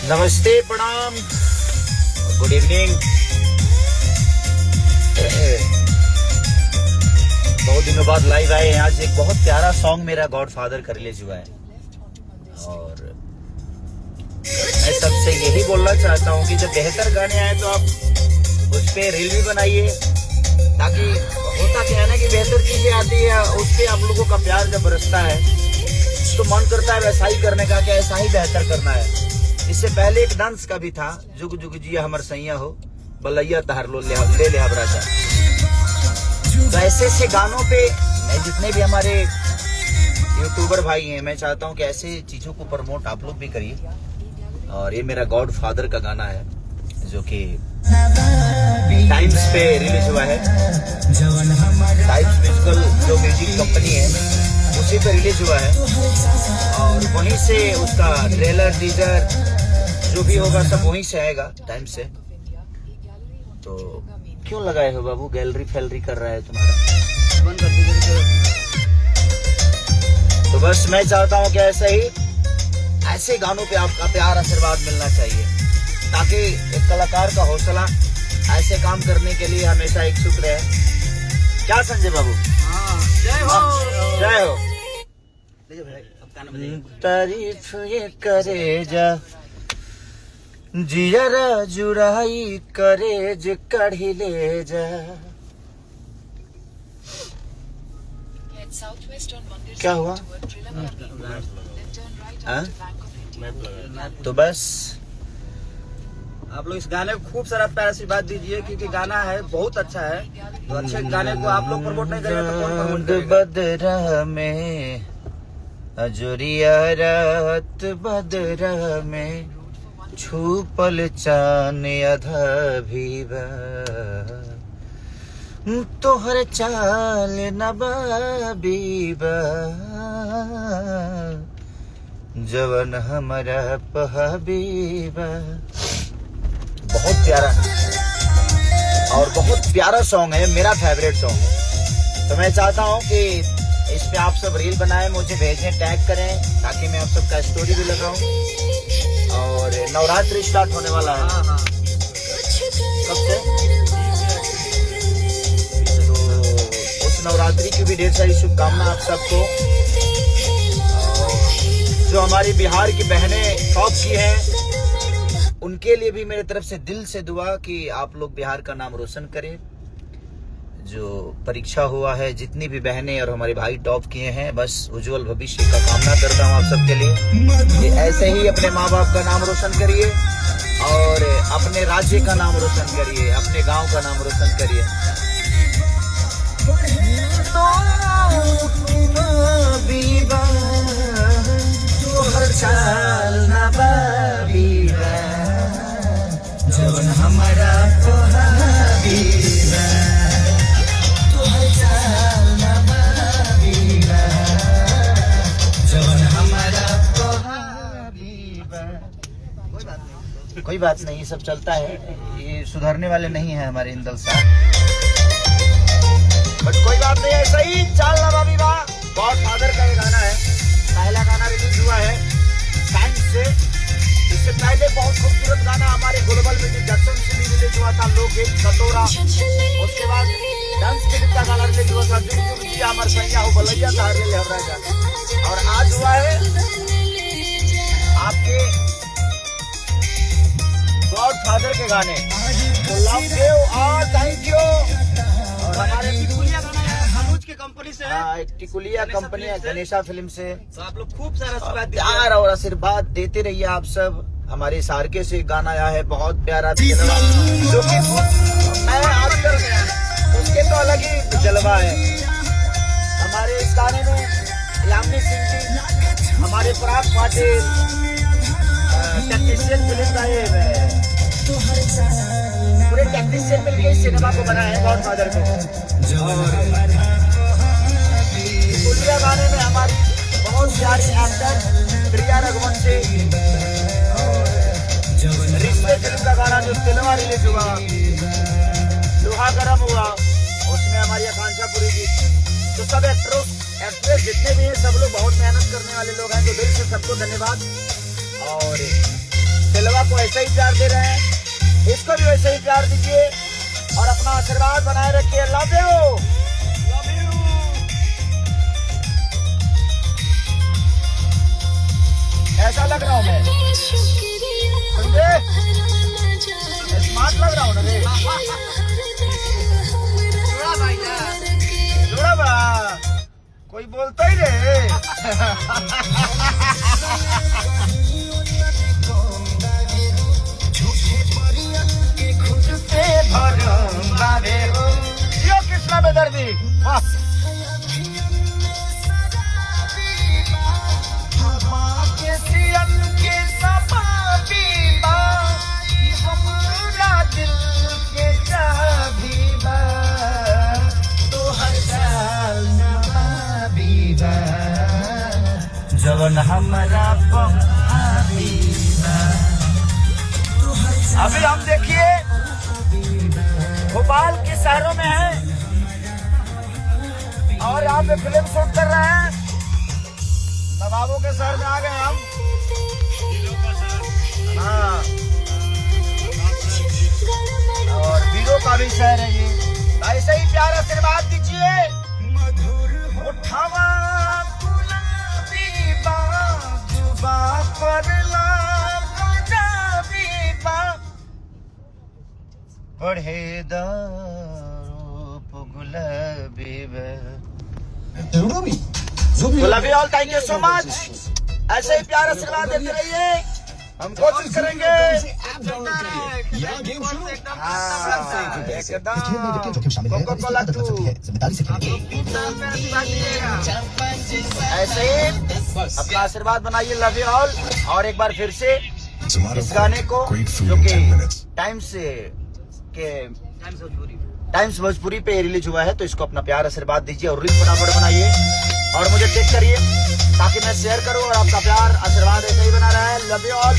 नमस्ते, प्रणाम, good evening. बहुत दिनों बाद लाइव आए हैं। आज एक बहुत प्यारा सॉन्ग मेरा गॉडफादर का रिलीज हुआ है और मैं सबसे यही बोलना चाहता हूँ कि जब बेहतर गाने आए तो आप उस पे रील भी बनाइए, ताकि होता क्या है ना कि बेहतर चीजें आती है, उस पे आप लोगों का प्यार जब बरसता है तो मन करता है वैसा ही करने का, क्या ऐसा ही बेहतर करना है। इससे पहले एक डांस का भी था, जुग जुग जिया हमर सैया हो, बलैया तहर लो ले ले राजा। तो ऐसे ऐसे गानों पे मैं जितने भी हमारे यूट्यूबर भाई हैं, मैं चाहता हूं कि ऐसे चीजों को प्रमोट आप लोग भी करिए। और ये मेरा गॉड फादर का गाना है जो कि टाइम्स पे रिलीज हुआ है। टाइम्स म्यूजिकल जो म्यूजिक कंपनी है उसी पे रिलीज हुआ है और वहीं से उसका ट्रेलर टीजर जो भी होगा सब वहीं से आएगा, टाइम से। तो क्यों लगाए हो बाबू, गैलरी फैलरी कर रहा है तुम्हारा? तो बस मैं चाहता हूँ कि ऐसे गानों पे आपका प्यार आशीर्वाद मिलना चाहिए, ताकि एक कलाकार का हौसला ऐसे काम करने के लिए हमेशा इच्छुक रहे। क्या संजय बाबू? जय हो, जय हो। तारीफ ये करे जा जियरा जुराई करेज कढ़ी ले जा। क्या हुआ? तो बस आप लोग इस गाने को खूब सारा प्यार आशीर्वाद दीजिए, क्योंकि गाना है बहुत अच्छा है। तो अच्छे गाने को आप लोग प्रमोट नहीं करेंगे तो कौन प्रमोट करेगा? बदरा में अजोरिया रात बदरा में छुपल चान अधा भीबा तोहर चाल नबाबीबा जवन हमारा पहाबीबा। बहुत प्यारा और बहुत प्यारा सॉन्ग है, मेरा फेवरेट सॉन्ग है। तो मैं चाहता हूँ कि इस पे आप सब रील बनाएं, मुझे भेजें, टैग करें, ताकि मैं आप सबका स्टोरी भी लगाऊं। और नवरात्रि स्टार्ट होने वाला है। कब से? तो उस नवरात्रि की भी ढेर सारी शुभकामना आप सबको। जो हमारी बिहार की बहनें टॉप की हैं उनके लिए भी मेरे तरफ से दिल से दुआ कि आप लोग बिहार का नाम रोशन करें। जो परीक्षा हुआ है, जितनी भी बहनें और हमारे भाई टॉप किए हैं, बस उज्जवल भविष्य का कामना करता हूँ आप सबके लिए कि ऐसे ही अपने माँ बाप का नाम रोशन करिए और अपने राज्य का नाम रोशन करिए, अपने गांव का नाम रोशन करिए। जवन हमारा कोई बात नहीं, ये सब चलता है, ये सुधरने वाले नहीं है हमारे इंदल साहब। बट कोई बात नहीं, ऐसा ही चाल ना बाबी बा। गॉड फादर का ये गाना है, पहला गाना रिलीज हुआ है साइंस से। इससे पहले बहुत खूबसूरत गाना हमारे ग्लोबल म्यूजिक जंक्शन से भी रिलीज हुआ था, लोकगीत कटोरा। उसके बाद डांस फिल्म का गाना रिलीज हुआ था, जुग जुग जिया हमर सैया हो, बलैया तहर ले ले राजा। और आज हुआ है आपके गॉड फादर के गाने। तो लव यू और थैंक यू। और हमारे टिकुलिया गाना है अनुज के कंपनी से। एक टिकुलिया कंपनी है, गणेशा फिल्म से। तो आप लोग खूब सारा आशीर्वाद दीजिए, प्यार और आशीर्वाद देते रहिए आप सब। हमारे सारके से गाना आया है, बहुत प्यारा, जो कि मैं आजकल उसके तो अलग ही जलवा है। हमारे इस गाने में यामिनी सिंह जी, हमारे पराग पाटिल, टेक्नीशियन फिल्म का ये पूरे टेक्नीशियन मिलकर इस सिनेमा को बनाया है, गॉड फादर को। टिकुलिया गाने में हमारी बहुत प्यारी एक्टर प्रिया रघुवंशी, रिश्ते फिल्म का गाना जो सिनेमा रिलीज हुआ, लोहा गरम हुआ, उसमें हमारी आकांक्षा पूरी की। तो सब एक्ट्रेस जितने भी हैं, सब लोग बहुत मेहनत करने वाले लोग हैं, तो दिल से सबको धन्यवाद। और पहलवा को ऐसे ही प्यार दे रहे हैं, इसको भी वैसे ही प्यार दीजिए और अपना आशीर्वाद बनाए रखिए। Love you. ऐसा लग रहा हूँ मैं, समझे? स्मार्ट लग रहा हूँ ना रे? जोड़ा बा, कोई बोलता ही रे। यो कृष्णा बेदर्दी, वाह। जवन हमारा अभी हम देखिए भोपाल के शहरों में हैं और यहाँ पे फिल्म शूट कर रहे हैं। नवाबों के शहर में आ गए हम। हाँ, और वीरों का भी शहर है ये। ऐसे ही प्यार आशीर्वाद दीजिए। उठावा गुलाबी बाग जुबा पर ला पंजाबी बाग पढ़े दारूप गुलाबी बाग। Love you all, thank you so much. ऐसे ही प्यार आशीर्वाद देते रहिए, हम कोशिश करेंगे। ऐसे ही अपना आशीर्वाद बनाइए। Love you all. और एक बार फिर से इस गाने को जो कि टाइम्स भोजपुरी पे रिलीज हुआ है, तो इसको अपना प्यार आशीर्वाद दीजिए और रील फटाफट बनाइए और मुझे टेक करिए ताकि मैं शेयर करूं और आपका प्यार आशीर्वाद ऐसे ही बना रहा है। Love you all.